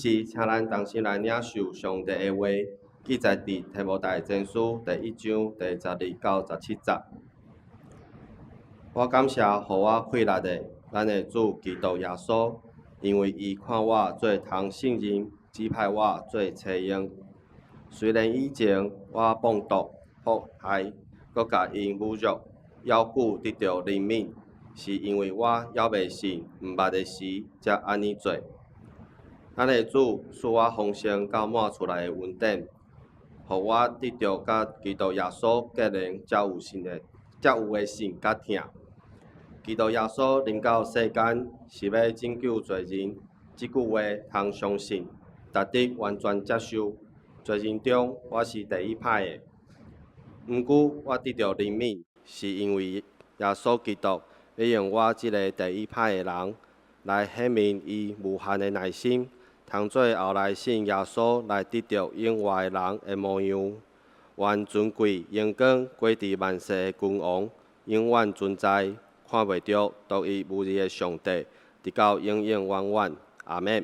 时，请咱同心来领受上帝的话，记载伫提摩太前书第1章第12到17节。我感谢互我快乐的咱的主基督耶稣，因为伊看我做通信人，指派我做车用。虽然以前我放毒、迫害，搁甲因侮辱，要求得到怜悯，是因为我还未信、毋捌的时，才安尼做。咱的主赐我丰盛到满出来的恩典，互我得到甲基督耶稣结连，才有的信甲听。基督耶稣临到世间，是要拯救罪人。即句话通相信，值得完全接受。罪人中，我是第一歹的。毋过，我得到怜悯，是因为耶稣基督要用我即个第一歹的人，来显明伊无限的耐心，通做后来信耶稣来得到永活的人的模样。愿尊贵、荣光归伫万世的君王，永远存在。看袂到独一无二的上帝，直到永永远远。阿免。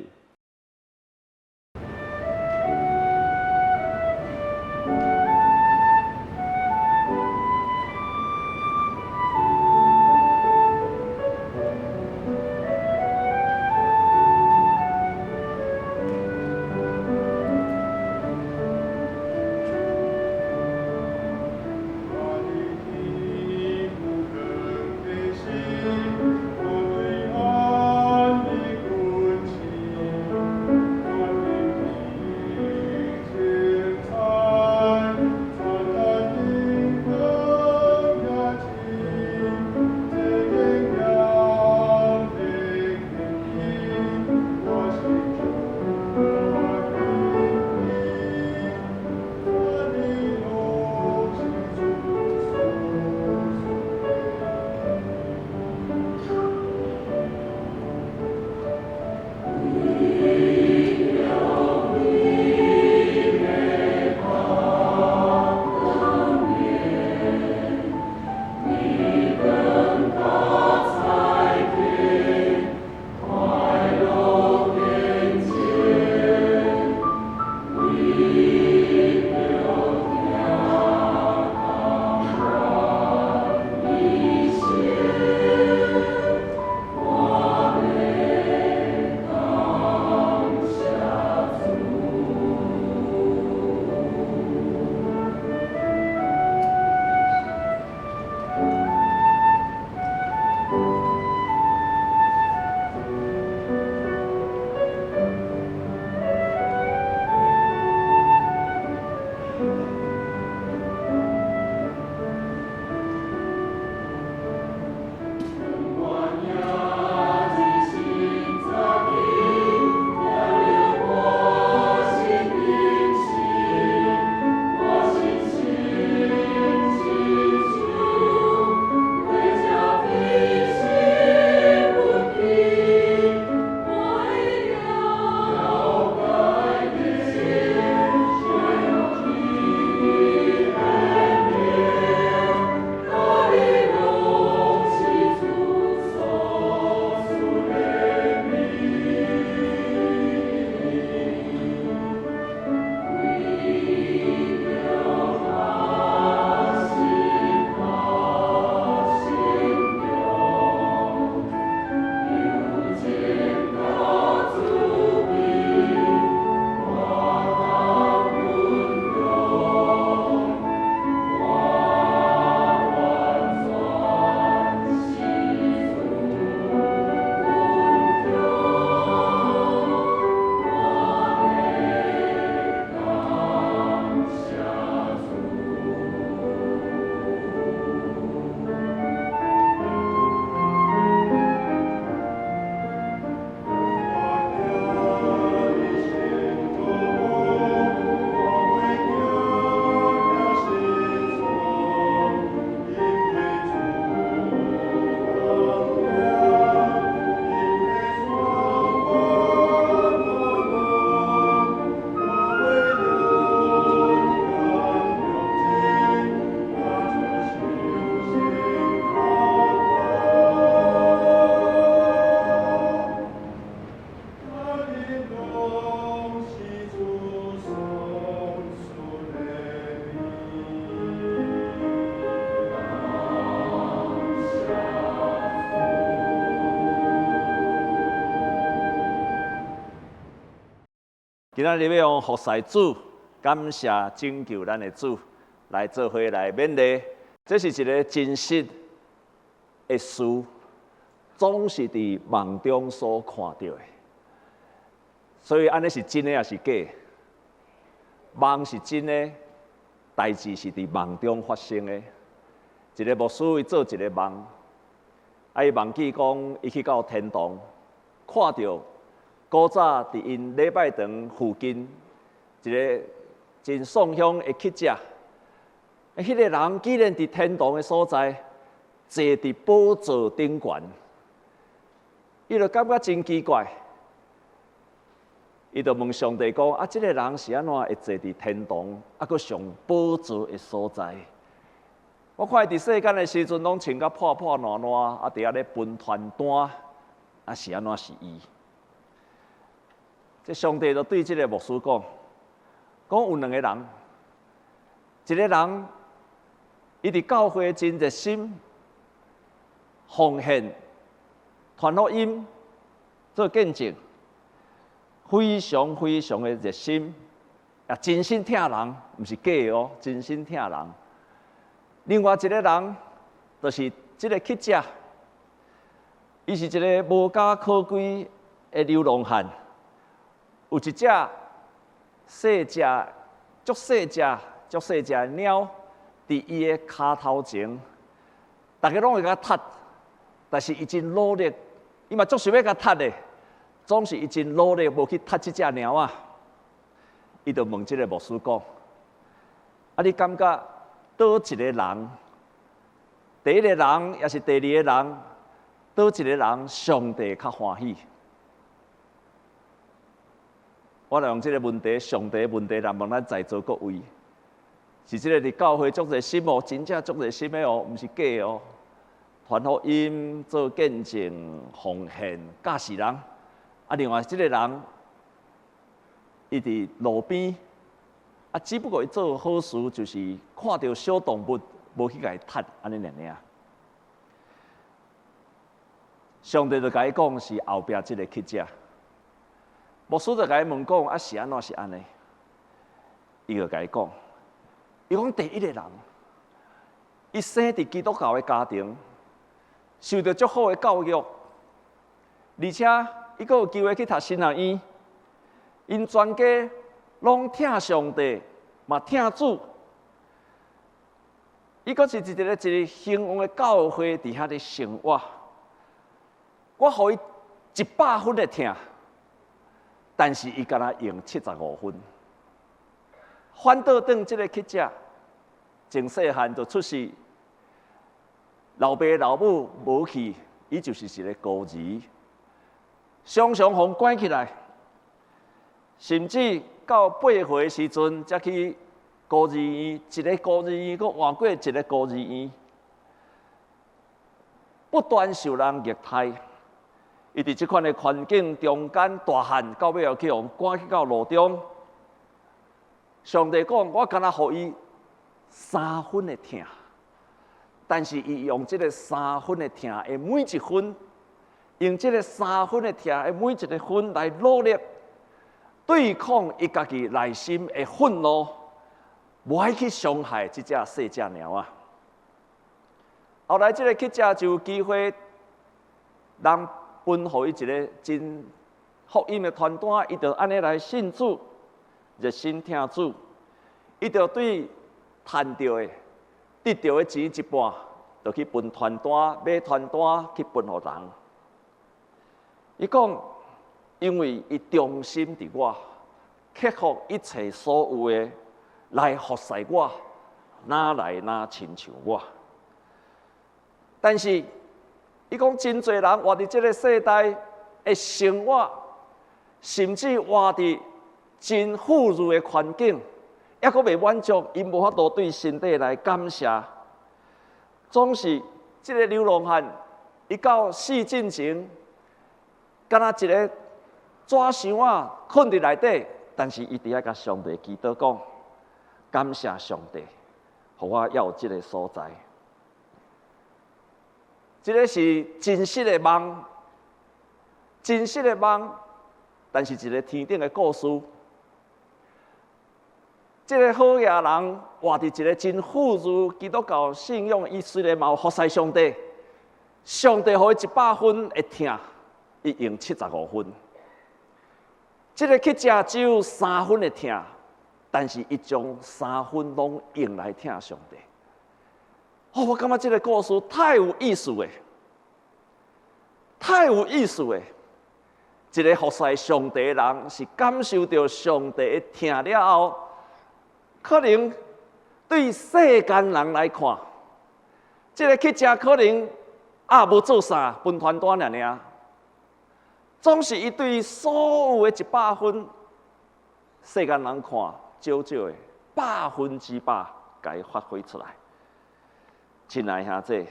今仔日要用服侍主，感谢拯救咱的主，来做伙来勉励。这是一个真实的事，总是伫梦中所看到的。所以安尼是真的也是假的？梦是真的，代志是伫梦中发生的。一个牧师伊做一个梦，伊梦见讲伊去到天堂，看到古早伫因礼拜堂附近一个真爽香的乞食，迄个人竟然伫天堂的所在，坐伫宝座顶悬，伊就感觉真奇怪。伊就问上帝讲：这个人是安怎会坐伫天堂，搁上宝座的所在？我看伊伫世间的时阵，拢穿甲破破烂烂，伫遐咧分传单，是安怎是伊？这上帝就对这个牧师讲：有两个人，一个人伊伫教会真热心、奉献、传福音、做见证。非常非常的热心，也真心疼人，不是假的哦，真心疼人。另外一个人，就是这个乞食，伊是一个无家可归的流浪汉，有一只细只、足细的鸟，伫伊的骹头前，大家拢会甲踢，但是伊真努力，伊嘛足想要甲踢的。总是伊真努力，无去踢这只鸟啊！伊就问这个牧师讲：你感觉倒一个人，第一个人也是第二个人，倒一个人上帝较欢喜？我来用这个问题，上帝的问题来问咱在座各位：是这个伫教会足热心哦，真正足热心的哦，毋是假的哦。传福音、做见证、奉献、教示人。另外这个人，伊伫路边，只不过伊做好事，就是看到小动物，无去甲伊踢，安尼尔。上帝就甲伊讲是后壁这个乞食，牧师就甲伊问讲是安怎是安尼？伊就甲伊讲，伊讲第一个人，伊生伫基督教的家庭，受到足好的教育，而且。伊阁有机会去读神学院，因全家拢听上帝，嘛听主。伊阁是一个兴旺的教会伫遐咧生活。我互伊100分的听，但是伊敢若用75分。反倒转这个乞食，从细汉就出世，老爸老母无去，伊就是一个孤儿。常常互关起来，甚至到8岁的时阵，才去孤儿院，一个孤儿院，佫换过一个孤儿院，不断受人虐待。伊伫这款的环境中间大汉，到尾要去互赶去到路中。上帝讲，我敢若互伊3分的疼，但是伊用这个3分的疼的每一分。用这个3分的疼的每一个分来努力对抗伊家己内心的愤怒，无爱去伤害这只细只鸟啊。后来这个乞食就有机会，人分予伊一个真福音的传单，伊就安尼来信主，热心听主，伊就对赚到的、得到的钱一半，就去分传单、买传单去分予人。伊讲，因为伊忠心伫我，克服一切所有的来服侍我，哪来哪亲像我。但是，伊讲真侪人活伫这个世代的生活，甚至活伫真富裕的环境，还阁未满足，因无法度对身体来感谢。总是这个流浪汉，伊到死进前。敢若一个纸箱啊，困伫内底，但是伊伫遐甲上帝祈祷讲，感谢上帝，互我要有这个所在。这个是真实的梦，真实的梦，但是一个天顶的故事，这个好野人活伫一个真富裕基督教信仰，伊虽然嘛有服侍上帝，上帝互伊100分会听，伊用75分。这个去食只有3分会听，但是伊将3分拢用来听上帝。哦，我感觉这个故事太有意思诶，太有意思诶！一个服侍上帝的人，是感受到上帝的听了后，可能对世间人来看，这个去食可能无做啥，分传单尔。总是伊对所有的100分，世间人看少少的100%，甲伊发挥出来。亲爱兄弟，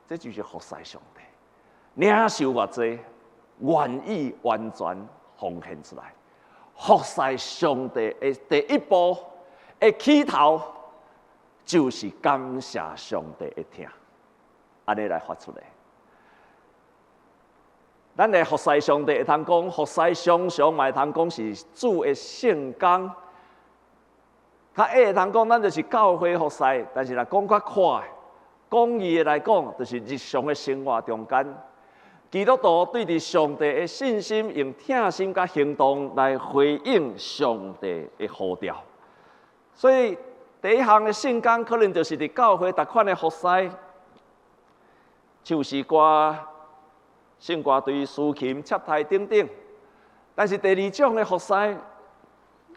这就是服侍上帝，领受偌济，愿意完全奉献出来。服侍上帝的第一步的起头，就是感谢上帝的听，安尼来发出来。咱来服侍上帝，会通讲服侍常常嘛会通讲是主的圣工。较会通讲，咱就是教会服侍，但是若讲较快，讲义的来讲，就是日常的生活中间，基督徒对伫上帝的信心，用听心甲行动来回应上帝的呼召。所以第一项的圣工，可能就是伫教会逐款的服侍，唱诗歌、圣歌队、司琴、插台等等。但是第二种的服侍，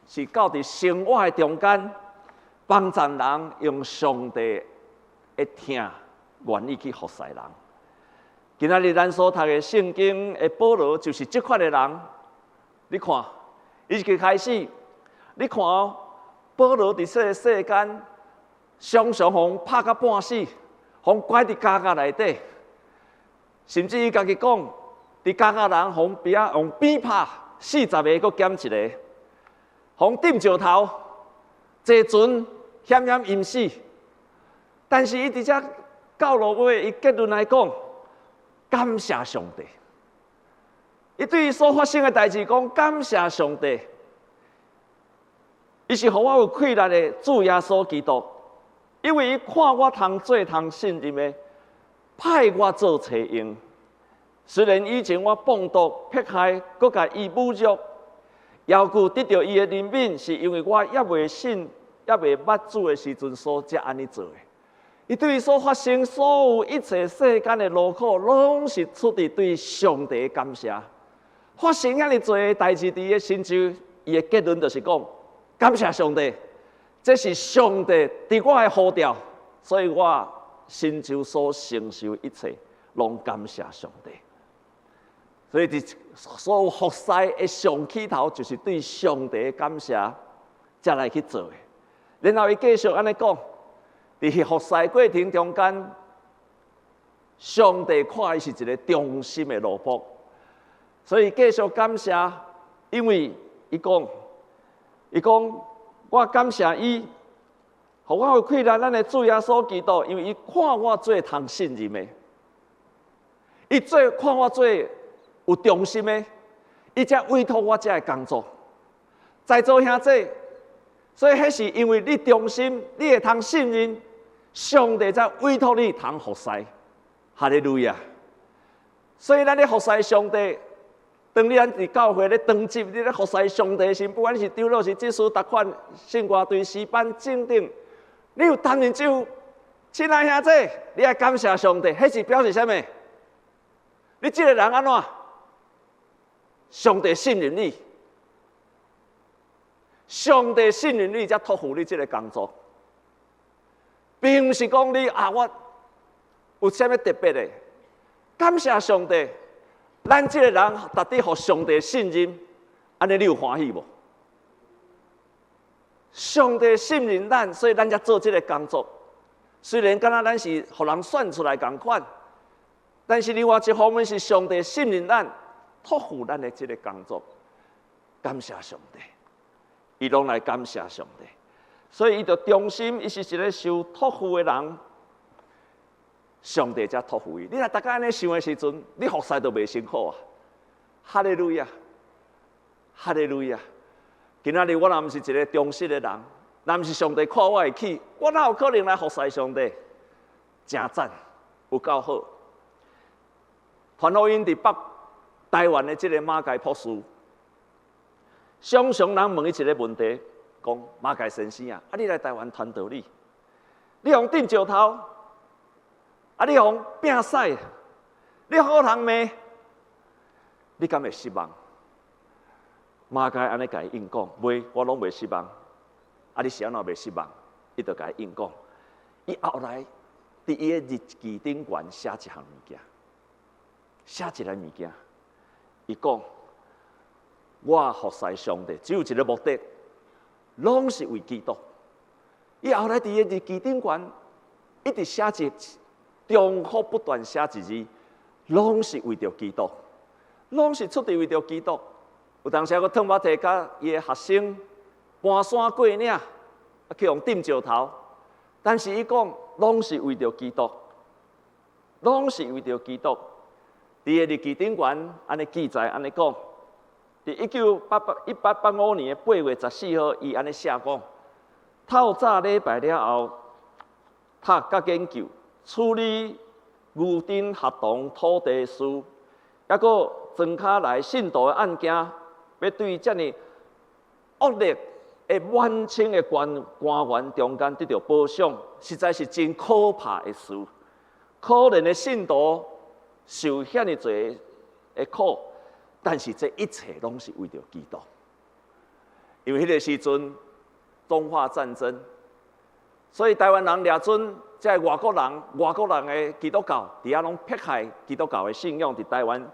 是到伫生活的中间，帮助人用上帝的听，愿意去服侍人。今仔日咱所读的圣经的保罗，就是这款的人。你看，伊一开始，你看哦，保罗伫这个世间，常常互拍到半死，互关伫监狱内底，甚至伊家己讲，伫监狱人互鞭拍40个，佮减一个。互顶石头，坐船险险淹死。但是伊伫遮到落尾，伊结论来讲，感谢上帝。伊对伊所发生的代志讲，感谢上帝。伊是互我有气力的主耶稣基督，因为伊看我通做通信任的，派我做找用。虽然以前我放毒迫害，佮甲伊侮辱。要求得到伊的怜悯，是因为我还未信、还未捌主的时阵所才安尼做的。伊对伊所发生所有一切世间的劳苦，拢是出于对上帝的感谢。发生遐尼多的代志，伫伊心中，伊的结论就是讲：感谢上帝，这是上帝伫我的呼召，所以我心中所承受一切，拢感谢上帝。所以，所有服侍的上起头，就是对上帝的感谢，才来去做的。然后伊继续安尼讲，伫服侍过程中间，上帝看伊是一个忠心的奴仆，所以继续感谢，因为伊讲，我感谢伊，互我有气力，咱的主耶稣基督，因为伊看我做通信任的，伊看我做。有忠心的，伊才委托我这个工作。在座兄弟，所以迄是因为你忠心，你会通信任上帝，才委托你通服侍。哈利路亚！所以咱咧服侍上帝，当你伫教会咧当值，你咧服侍上帝时，不管是丢落是技术达款、圣歌队、诗班、正定，你有担任就，亲爱兄弟，你要感谢上帝，迄是表示啥物？你这个人安怎？上帝信任你，上帝信任你，才托付你这个工作，并不是讲你我有啥物特别的。感谢上帝，咱这个人值得互上帝信任，安尼你有欢喜无？上帝信任咱，所以咱才做这个工作。虽然敢若咱是互人选出来共款，但是另外一方面是上帝信任咱。托付咱的这个工作，感谢上帝，伊拢来感谢上帝，所以伊就忠心，伊是一个受托付的人，上帝才托付伊。你若大家安尼想的时阵，你服侍都袂辛苦啊！哈利路亚，哈利路亚！今仔日我若毋是一个忠实的人，若毋是上帝看我会起，我哪有可能来服侍上帝？真赞，有够好。传福音伫北台湾的这个马偕博士，常常人问伊一个问题，讲马偕先生啊，你来台湾传道理，你用顶石头，你用摒屎，你好人骂，你敢会失望？马偕安尼甲伊应讲，袂，我拢袂失望。你是安怎袂失望？伊就甲伊应讲，伊后来伫伊的日记顶悬写一项物件，写一个物件，伊讲，我服侍上帝只有一个目的，拢是为基督。伊后来伫伊的日记顶悬，一直写一重复不断写一字，拢是为着基督，拢是出于为着基督。有当时，我托我提甲伊的学生搬山过岭，去用顶石头，但是伊讲，拢是为着基督，拢是为着基督。伫个日记顶悬安尼记载，安尼讲，伫1885年8月14号，伊安尼写讲，透早礼拜了后，读甲研究处理牛津学堂土地事，抑个庄卡来信徒的案件。要对遮尔恶劣的满清的官员中间得到保障，实在是真可怕的事。可怜的信徒受遐尼侪的苦，但是这一切拢是为着基督。因为迄个时阵中华战争，所以台湾人掠准这外国人的基督教，伫遐拢迫害基督教的信仰，伫台湾。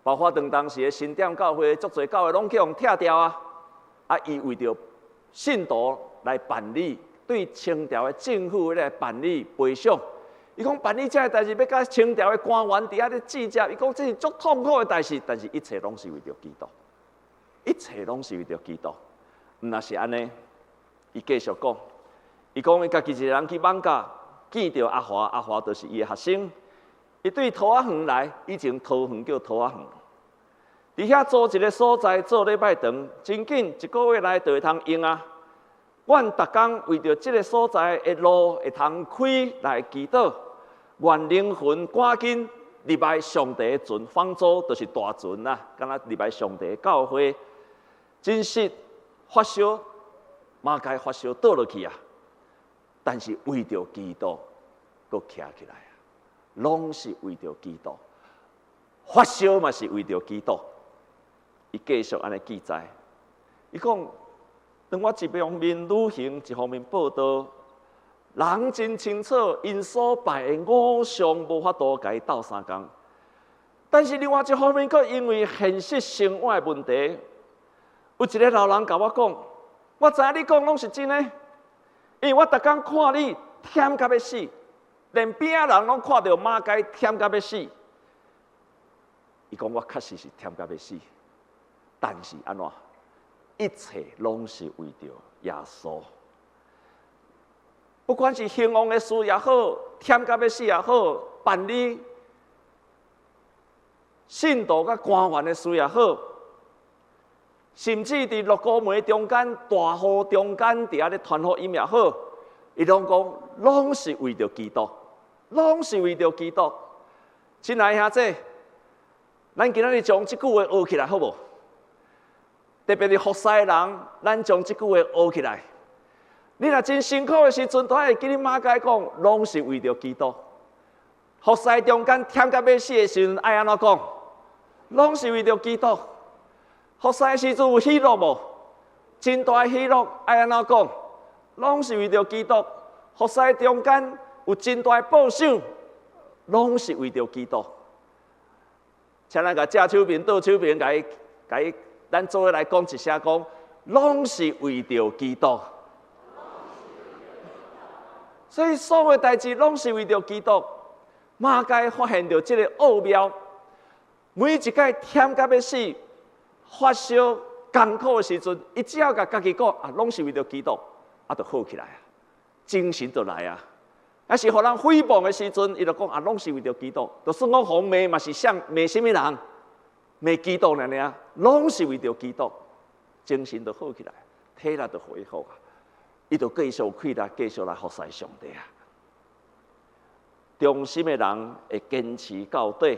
包括当时的新店教会，足侪教会拢去互拆掉啊！伊为着信徒来办理，对清朝的政府来办理赔偿。伊讲办理这个代志，要甲清朝的官员伫遐咧计较。伊讲这是足痛苦的代志，但是一切拢是为着基督，一切拢是为着基督。若是安尼，伊继续讲，伊讲伊家己一个人去网咖，见到阿华，阿华就是伊的学生。伊对桃仔园来，以前桃园叫桃仔园，伫遐租一个所在做礼拜堂，真紧1个月内就会通用啊。阮逐工为着即个所在的路会通开来祈祷，愿灵魂赶紧入来上帝的船，方舟就是大船啊，敢若入来上帝的教会，真实发烧，马偕发烧倒落去啊。但是为着基督，佫徛起来。拢是为着基督，发烧嘛是为着基督。伊继续安尼记载，伊讲，当我一方面旅行，一方面报道，人真清楚因所拜的偶像无法度甲伊斗相共。但是另外一方面，佫因为现实生活的问题，有一个老人甲我讲，我知影你讲拢是真的，因为我逐工看你忝甲要死。连边仔人拢看到马偕忝甲要死，伊讲我确实是忝甲要死，但是安怎？一切拢是为着耶稣。不管是兴旺的事也好，忝甲要死也好，办理信徒甲官员的事也好，甚至伫六姑梅中间、大雨中间，伫遐咧传福音也好，伊拢讲拢是为着基督。拢是为着基督，亲爱兄弟，咱今仔日将即句话学起来，好无？特别是服侍的人，咱将即句话学起来。你若真辛苦的时阵，都会记你马偕讲，拢是为着基督。服侍中间忝甲要死的时阵，爱安怎讲？拢是为着基督。服侍的时阵有喜乐无？真大的喜乐，爱安怎讲？拢是为着基督。服侍中间。有真大报赏，拢是为着基督。请咱甲正手边、倒手边，咱做伙来讲一声，讲拢是为着基督。所以所有代志拢是为着基督。马偕发现到这个奥妙，每一届忝甲要死、发烧、艰苦的时阵，伊只要甲家己讲啊，拢是为着基督，啊，就好起来啊，精神就来啊。还是互人诽谤的时阵，伊就讲啊，拢是为着基督。就算我红骂嘛是骂什么人？骂基督尔，拢是为着基督。精神就好起来，体力就恢复啊，伊就继续开力，继续来服侍上帝啊。忠心的人会坚持到底。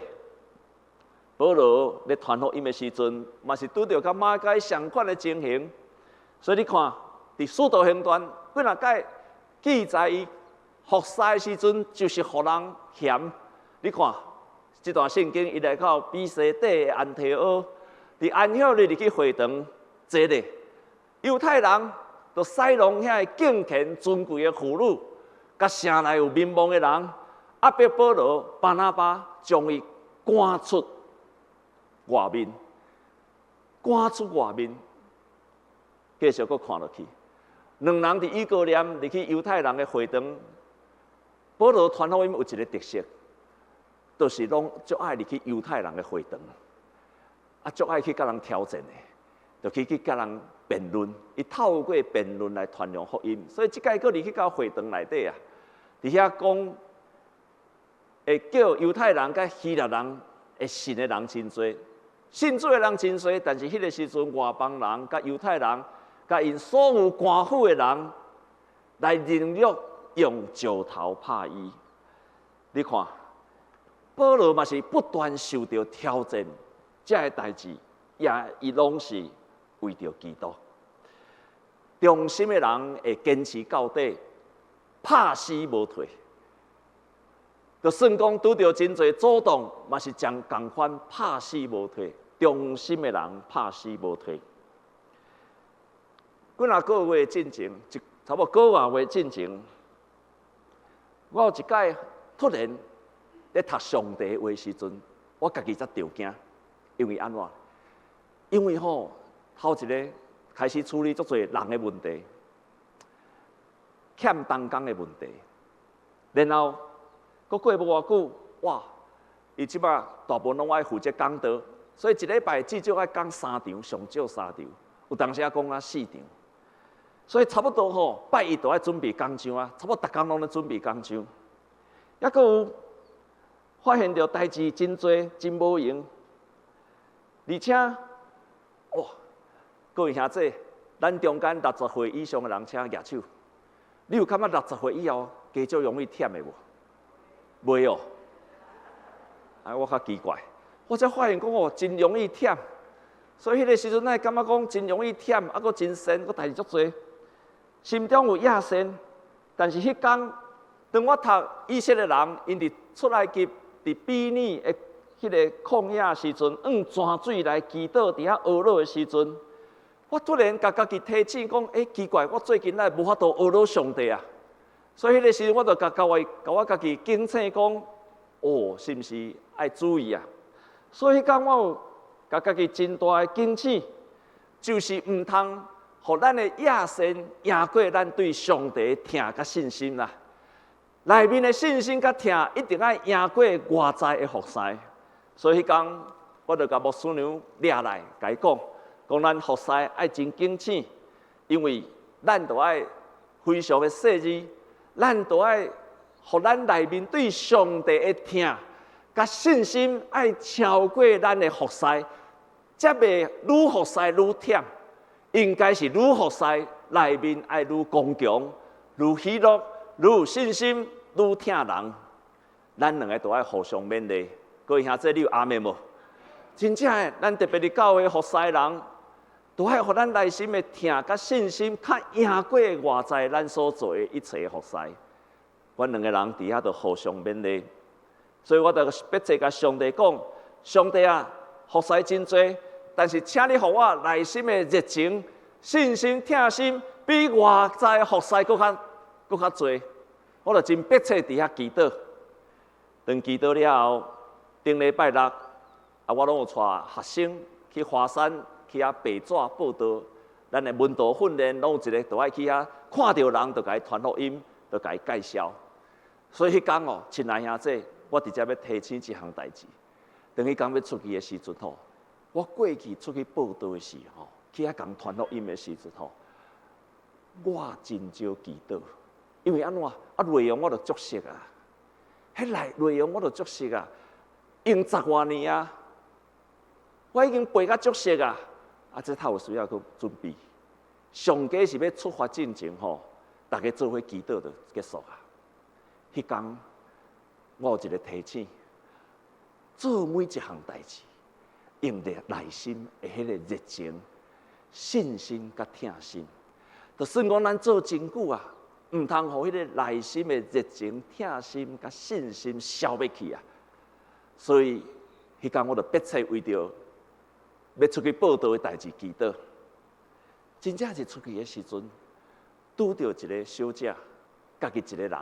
保罗咧传福音的时阵，嘛是拄到甲马该相款的情形，所以你看，伫使徒行传几若解记载伊服侍的时阵，就是互人嫌。你看，这段圣经伊来到比西底的安提阿，伫安息日入去会堂坐咧，犹太人就使弄遐敬虔尊贵的妇女，甲城内有名望的人，压迫保罗、巴拿巴，将伊赶出外面，赶出外面，继续搁看落去。两人伫以哥念入去犹太人的会堂，保罗传福音有一个特色，就是拢足爱入去犹太人的会堂，足爱去甲人挑战的，就去甲人辩论。伊透过辩论来传扬福音，所以即届搁入去到会堂内底啊，伫遐讲，会叫犹太人甲希腊人会信的人真多。信主的人真多，但是迄个时阵外邦人、甲犹太人、甲因所有官府的人来凌辱，用石头拍伊。你看，保罗嘛是不断受到挑战，这个代志伊拢是为着基督。忠心的人会坚持到底，拍死无退。就算讲拄到真侪阻挡，嘛是将共款拍死无退。忠心的人拍死无退。几若个月进前，差不多个月进前，我有一届突然咧读上帝话时阵，我家己才着惊，因为安怎？因为头一个开始处理足侪人的问题，欠东工的问题，然后过无偌久，哇！伊即摆大部分拢爱负责讲道。所以一礼拜至少爱讲3场，上少3场，有当时啊讲4场。所以差不多拜一都爱准备讲章啊，差不多逐工拢咧准备讲章。抑阁有发现到代志真多，真无用，而且哇，各位兄弟，咱中间60岁以上的人请举手。你有感觉60岁以后加少容易忝的无？袂哦，我较奇怪。我才发现讲真容易忝，所以迄个时阵咱感觉讲真容易忝，阁真闲，阁代志足多，心中有野心。但是迄天，当我读以色列人因伫出埃及伫比拟的迄个旷野时阵，用泉水来祈祷伫遐懊恼的时阵，我突然甲家己提醒讲：奇怪，我最近无法度懊恼上帝啊！所以迄个时阵，我就甲我家己警醒讲：是毋是爱注意啊？所以讲，我有甲家己真大的警醒，就是毋通互咱的野心赢过咱对上帝疼甲信心啦。内面的信心甲疼，一定爱赢过外在的服侍。所以迄天，我就甲牧师娘抓来，甲伊讲咱服侍爱真警醒，因为咱都爱非常的细致，咱都爱互咱内面对上帝的疼。甲信心爱超过咱的服侍，才袂愈服侍愈忝。应该是愈服侍内面爱愈刚强，愈喜乐，愈有信心，愈疼人。咱两个都爱互相勉励。各位兄弟，你有阿们无？真正的，咱特别伫教会服侍人，都爱互咱内心的疼甲信心，较赢过外在咱所做的一切服侍。阮两个人伫遐就互相勉励。所以我就迫切甲上帝讲：上帝啊，服侍真多，但是请你互我内心的热情、信心、疼心，比外在服侍搁较多。我就真迫切伫遐祈祷。当祈祷了后，顶礼拜六，我拢有带学生去华山去遐白纸报道。咱的文道训练，拢有一个都爱去遐看到人，就甲伊传福音，就甲伊介绍。所以迄天亲爱兄弟。我直接要提醒一项代志，当迄天要出去的时阵我过去出去报道的时去遐讲传福音的时阵我真少祈祷，因为安怎内容我就足熟啊，迄内容我就足熟啊，用10多年啊，我已经背甲足熟啊，这套有需要去准备。上家是要出发进前吼，大家做伙祈祷就结束啊。迄天我有一个提醒，做每一项代志，用着内心的迄个热情、信心甲疼心。就算讲咱做真久啊，唔通互迄个内心的热情、疼心甲信心消灭去啊。所以迄天我就迫切为着要出去报道的代志祈祷。真正是出去的时阵，拄到一个小姐，家己一个人，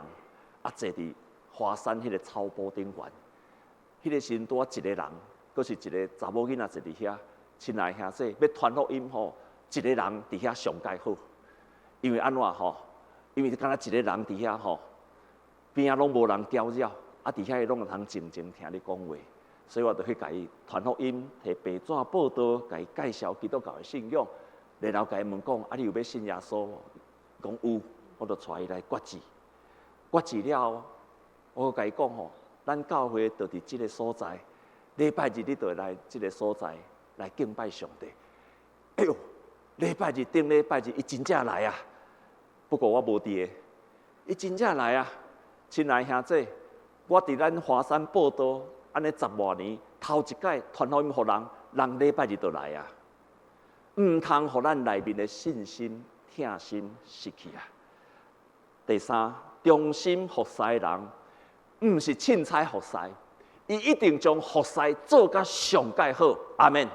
坐伫华山迄个草坡顶缘。迄个时阵拄一个人，佫是一个查某囡仔坐伫遐。亲爱兄弟，要传福音吼，一个人伫遐上介好。因为安怎吼？因为敢若一个人伫遐吼，边仔拢无人搅扰，伫遐伊拢会通静静听你讲话。所以我就去甲伊传福音，摕白纸报道，甲伊介绍基督教的信仰。然后甲伊问讲：你有要信耶稣？讲有，我就带伊来决志。决志了后，我甲伊讲吼，咱教会就伫即个所在，礼拜日你就来即个所在来敬拜上帝。哎呦，礼拜日顶礼拜日，伊真正来啊！不过我无伫个，伊真正来啊！亲爱兄弟，我伫咱华山报道，安尼10多年，头一届传福音互人，人礼拜日就来啊！唔通互咱内面的信心、疼心失去啊！第三，忠心服侍人，唔是凊彩服侍，伊一定将服侍做甲上界好。阿门。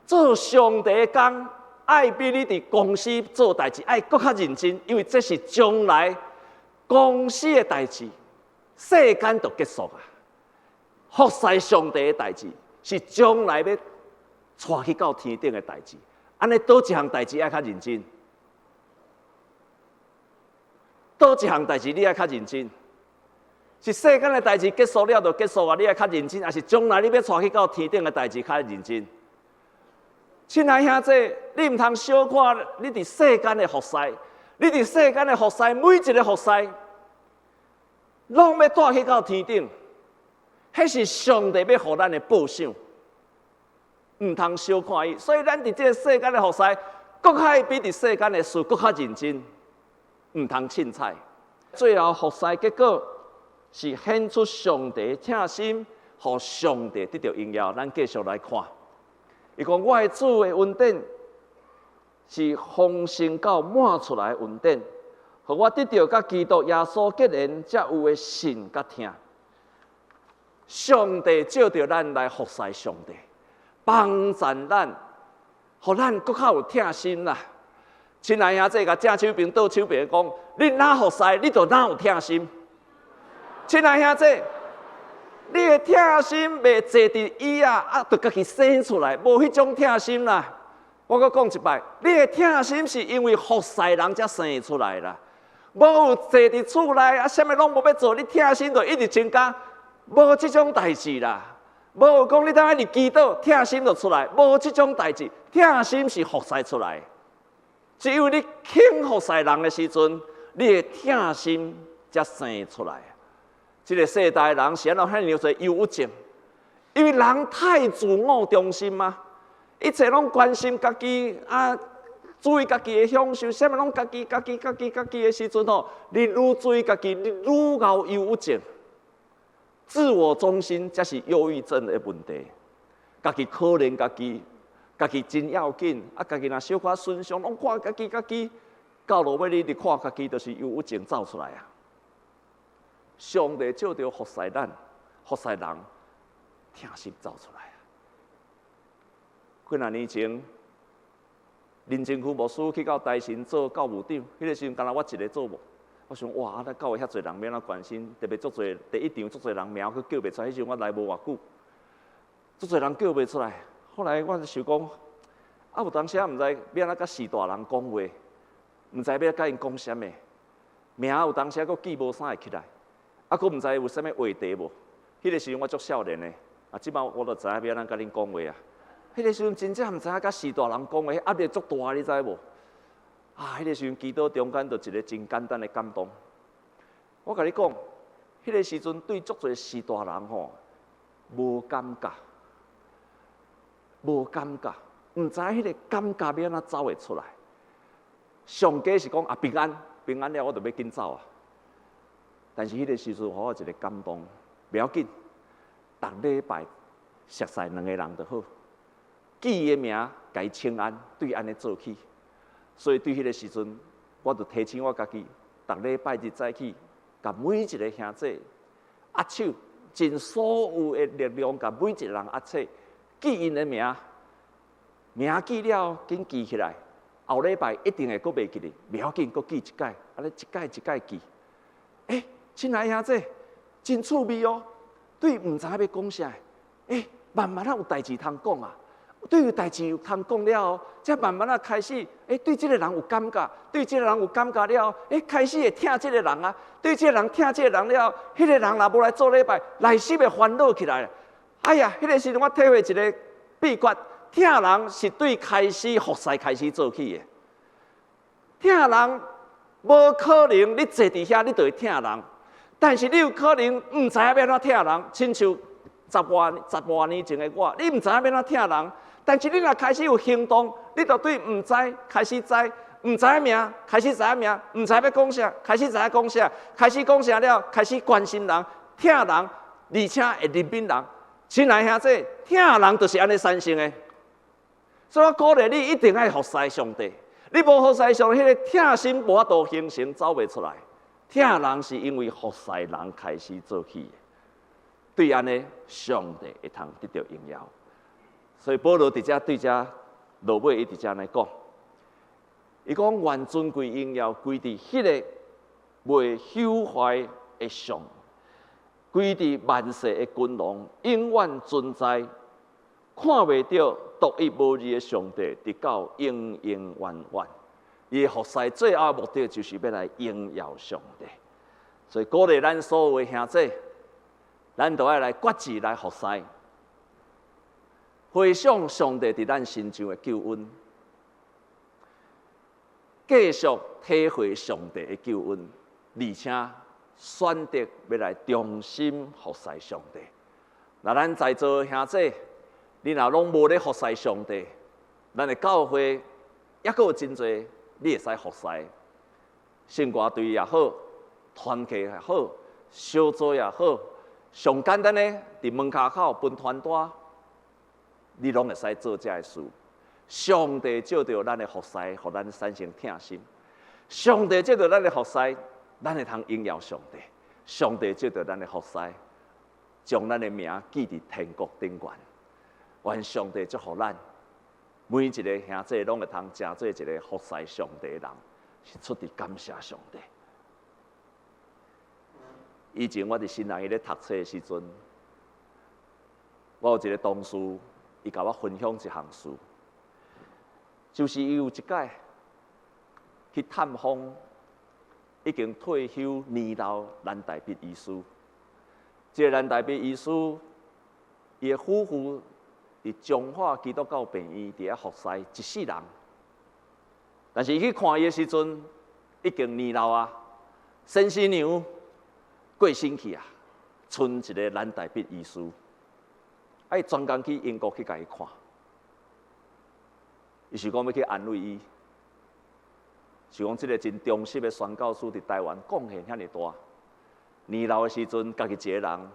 做上帝的工，爱比你伫公司做代志爱搁较认真，因为这是将来公司的代志，世间就结束啊。服侍上帝的代志，是将来要带去到天顶的代志。安尼倒一项代志爱较认真？倒一项代志你爱较认真？是世间的代志结束了就结束啊，你爱较认真，还是将来你要带去到天顶的代志较认真？亲爱兄弟，你唔通小看你伫世间的服侍，你伫世间的服侍，每一个服侍，拢要带去到天顶，迄是上帝要互咱的报赏。唔通小看伊，所以咱伫这个世间的服侍，搁较比伫世间的事搁较认真，唔通凊彩。最后服侍结果是显出上帝疼心，互上帝得到荣耀。咱继续来看，伊讲我的主的恩典是丰盛到满出来的恩典，互我得到甲基督耶稣结连，才有的信甲听。上帝照着咱来服侍上帝。帮助咱，互咱搁较有疼心啦。亲爱兄弟，甲正手边倒手边讲，你哪服侍，你就哪有疼心。亲爱兄弟，你的疼心袂坐伫椅啊，就家己生出来，无迄种疼心啦。我搁讲一摆，你的疼心是因为服侍人才生出来啦。无有坐伫厝内啥物拢无要做，你疼心就一直增加，无即种代志啦。无有讲你当下入祈祷，疼心就出来，无即种代志。疼心是服侍出来，只有你肯服侍人的时阵，你的疼心才生出来。这个世代人是安怎遐尔多忧郁症？因为人太自我中心嘛，一切拢关心家己啊，注意家己的享受，啥物拢家己的时阵吼，你愈注意家己，你愈有忧郁症。自我中心才是忧郁症的问题。家己可怜家己，家己真要紧，家己若小可顺畅，拢看家己，到落尾你看家己，就是忧郁症走出来啊。上帝照着服侍咱，服侍人，疼心走出来啊。几年前，林政区牧师去到台神做教务长，迄个时阵，敢若我一个做无。我想哇，咱教会遐侪人免哪关心，特别足侪第一场足侪人名佫叫袂出来。迄时我来无偌久，足侪人叫袂出来。后来我就想讲，有当时毋知要安怎甲四大人讲话，毋知要甲因讲啥物，名有当时佫记无啥会起来，佫毋知有啥物话题无。迄个时阵我足少年的，即摆我就知影要安怎甲恁讲话啊。迄个时阵真正毋知影甲四大人讲话，压力足大，你知无？迄个时阵祈祷中间就一个真简单的感动。我甲你讲，迄个时阵对足侪士大人吼，无感觉，唔知迄个感觉要安怎走会出来。上计是讲啊平安，平安了我就要紧走啊。但是迄个时阵，我有一个感动，不要紧，逐礼拜熟识2个人就好，记伊的名，甲伊请安，对安尼做起。所以对迄个时阵，我就提醒我家己，逐礼拜日早起，甲每一个兄弟握手，尽所有的力量，甲每一个人握手，记因的名，名记了，紧记起来。后礼拜一定会阁袂记哩，不要紧，阁记一届，安尼一届一届记。亲爱兄弟，真趣味哦！对唔知要讲啥，慢慢有代志通讲啊。对有代志有通讲了后，才慢慢开始，对这个人有感觉，对这个人有感觉了后，开始会听这个人啊。对这个人听这个人了后，迄个人若无来做礼拜，内心会烦恼起来。哎呀，迄个时阵我体会一个秘诀。听人是对开始服侍开始做起的，听人无可能你坐伫遐你就会听人，但是你有可能唔知影要怎听人，亲像十多年前的我，你唔知影要怎听人，但是你若开始有行动，你就对唔知开始知，唔知影名开始知影名，唔知要讲啥开始知影讲啥，开始讲啥了开始关心人、听人，而且会认敏人。亲爱兄弟，听人就是安尼产生的。所以我鼓励你一定要服侍上帝。你无服侍上帝，迄个听心无法度形成，走袂出来。听人是因为服侍人开始做起的，对安尼上帝会通得到荣耀。所以保罗伫遮对遮落尾，伊伫遮安尼讲，伊讲愿尊贵荣耀归伫迄个未朽坏的上，归伫万世的君王，永远存在。看袂到独一无二的上帝，直到永永远远。伊的服侍最后目的就是要来荣耀上帝。所以鼓励咱所有的兄弟，咱都要来决志来服侍，回想上帝伫咱身上的救恩，继续体会上帝的救恩，而且选择要来忠心服侍上帝。那咱在座的兄弟，你若拢无咧服侍上帝，咱的教会抑阁有真侪你会使服侍，圣歌队也好，团契也好，小组也好，上简单的伫门骹口分团带，你拢会使做这个事。上帝照着咱的服侍，互咱产生疼心；上帝照着咱的服侍，咱会通荣耀上帝；上帝照着咱的服侍，将咱的名记伫天国顶悬。愿上帝祝福咱每一个兄弟，拢会通成做一个服侍上帝的人，是出于感谢上帝。以前我伫新南伊咧读册的时阵，我有一个同事，伊甲我分享一项事，就是伊有一届去探访已经退休年老蓝大必医师。这个蓝大必医师，伊的夫妇伫彰化基督教病院伫遐服侍一世人，但是伊去看伊的时阵，已经年老啊，先生娘过身去啊，剩一个蓝大必医师，伊专工去英国去甲伊看，伊是讲要去安慰伊，是讲即个真忠实的宣教士伫台湾贡献遐尼大，年老的时阵，家己一个人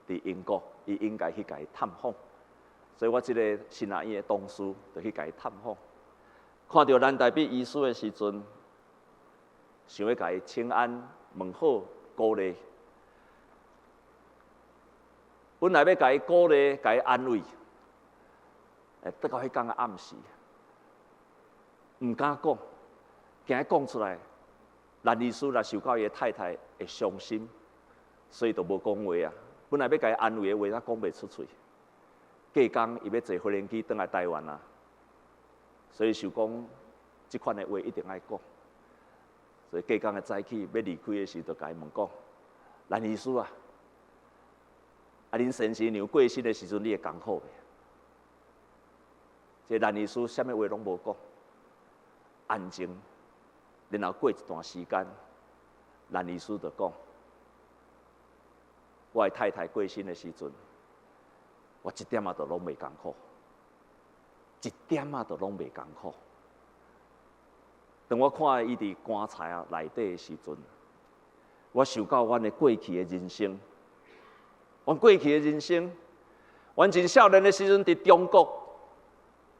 伫英国，伊应该去甲伊探访。所以我即个新南医的同事就去甲伊探访，看到蓝大必医师的时阵，想要甲伊请安、问好、鼓励。本来要甲伊鼓励、甲伊安慰，得到迄天的暗时，唔敢讲，惊讲出来，蓝医师若受到伊的太太会伤心，所以就无讲话啊。本来要甲伊安慰的话，他讲袂出嘴。隔工伊要坐飞轮机转来台湾啊，所以想讲即款的话一定爱讲。所以隔工的早起要离开的时候，就甲伊问讲：蓝医师啊，恁先生娘过身的时阵，你会艰苦袂？这蓝医师啥物话拢无讲，安静。然后过一段时间，蓝医师就讲：我的太太过身的时阵。我一点仔都拢袂艰苦，一点仔都拢袂艰苦。当我看伊伫棺材内底的时阵，我想到阮的过去的人生，阮过去的人生，阮真少年的时阵伫中国，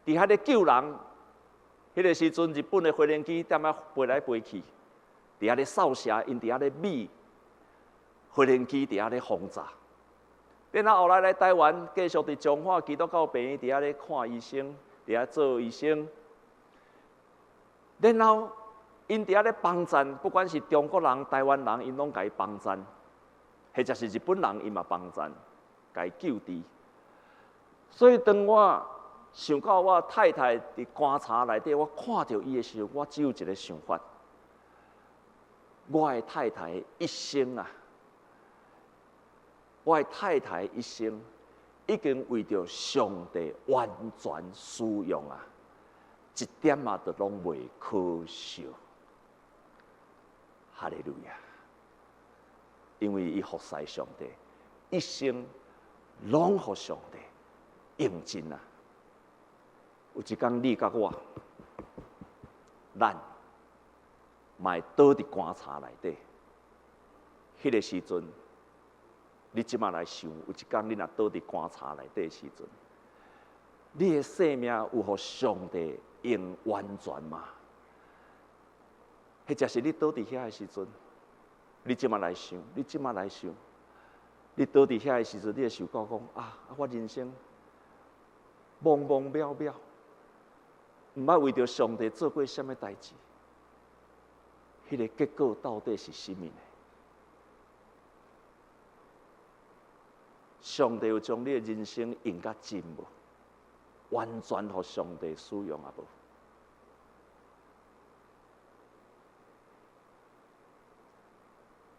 伫遐咧救人，迄个时阵日本的飞行机踮遐飞来飞去，伫遐咧扫射，因伫遐咧美飞行机伫遐咧轰炸。然后后来台湾，继续伫彰化基督教病院伫遐咧看医生，伫遐做医生。然后因伫遐咧帮赞，不管是中国人、台湾人，因拢甲伊帮赞，或者是日本人，因嘛帮赞，甲伊救治。所以当我想到我太太伫棺材内底，我看到伊的时候，我只有一个想法：我的太太一生啊，我的太太一生已经为着上帝完全使用啊，一点仔都拢袂可惜。哈利路亚！因为伊服侍上帝，一生拢互上帝用尽啊。有一天你甲我，咱嘛会倒伫棺材内底。迄个时阵，你即马来想，有一天你若倒伫棺材内底的时阵，你的生命有互上帝用完全吗？或者是你倒伫遐的时阵，你即马来想，你即马来想，你倒伫遐的时阵，你会想到讲啊，我人生茫茫渺渺，毋捌为着上帝做过什么代志，迄个结果到底是什么呢？上帝有将你的人生用甲尽无？完全互上帝使用啊无？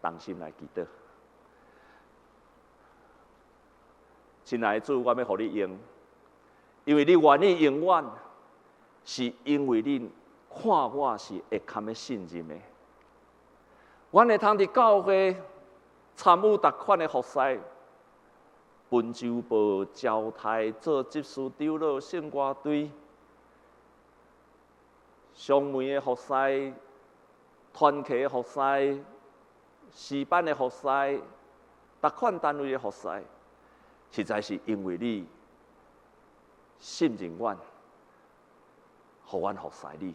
同心来祈祷，亲爱的主，我要互你用，因为你愿意用我，是因为你看我是会堪的信任的。阮会通伫教会参与逐款的服侍，分周报、招待、做执事长老、圣歌队、上门的服侍、团契的服侍。诗班的服侍，逐款单位的服侍，实在是因为你信任阮，互阮服侍你，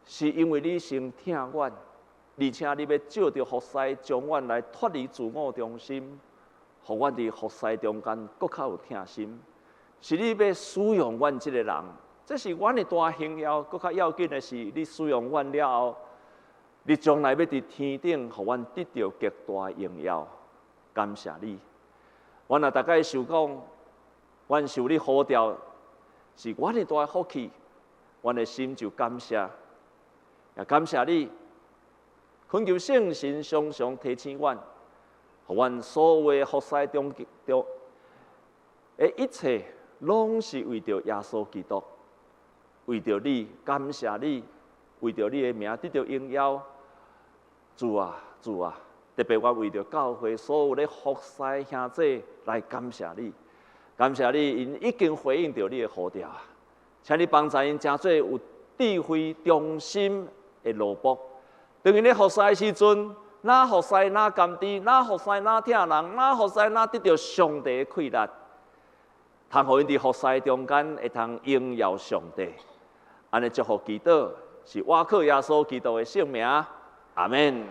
是因为你先听阮，而且你要借着服侍，将阮来脱离自我中心，互阮伫服侍中间搁较有疼心，是你要使用阮这个人，这是阮的大荣耀。搁较要紧的是，你使用阮了后。你将来要伫天顶，互阮得到极大荣耀。感谢你，阮也大概想讲，阮受你呼召，是阮的大福气，阮的心就感谢，也感谢你，恳求圣神常常提醒阮，互阮所有服侍中的一切，拢是为着耶稣基督，为着你，感谢你。为着你的名得到荣耀，主啊主啊！特别我为着教会所有的服侍兄弟来感谢你，感谢你，因已经回应着你的呼召，请你帮助因真做有智慧、忠心的奴仆。当因咧服侍的时阵，哪服侍哪甘知，哪服侍哪疼人，哪服侍哪得到上帝的快乐，通互因伫服侍中间会通荣耀上帝。安尼祝福祈祷。是我靠耶稣基督的圣名，阿门。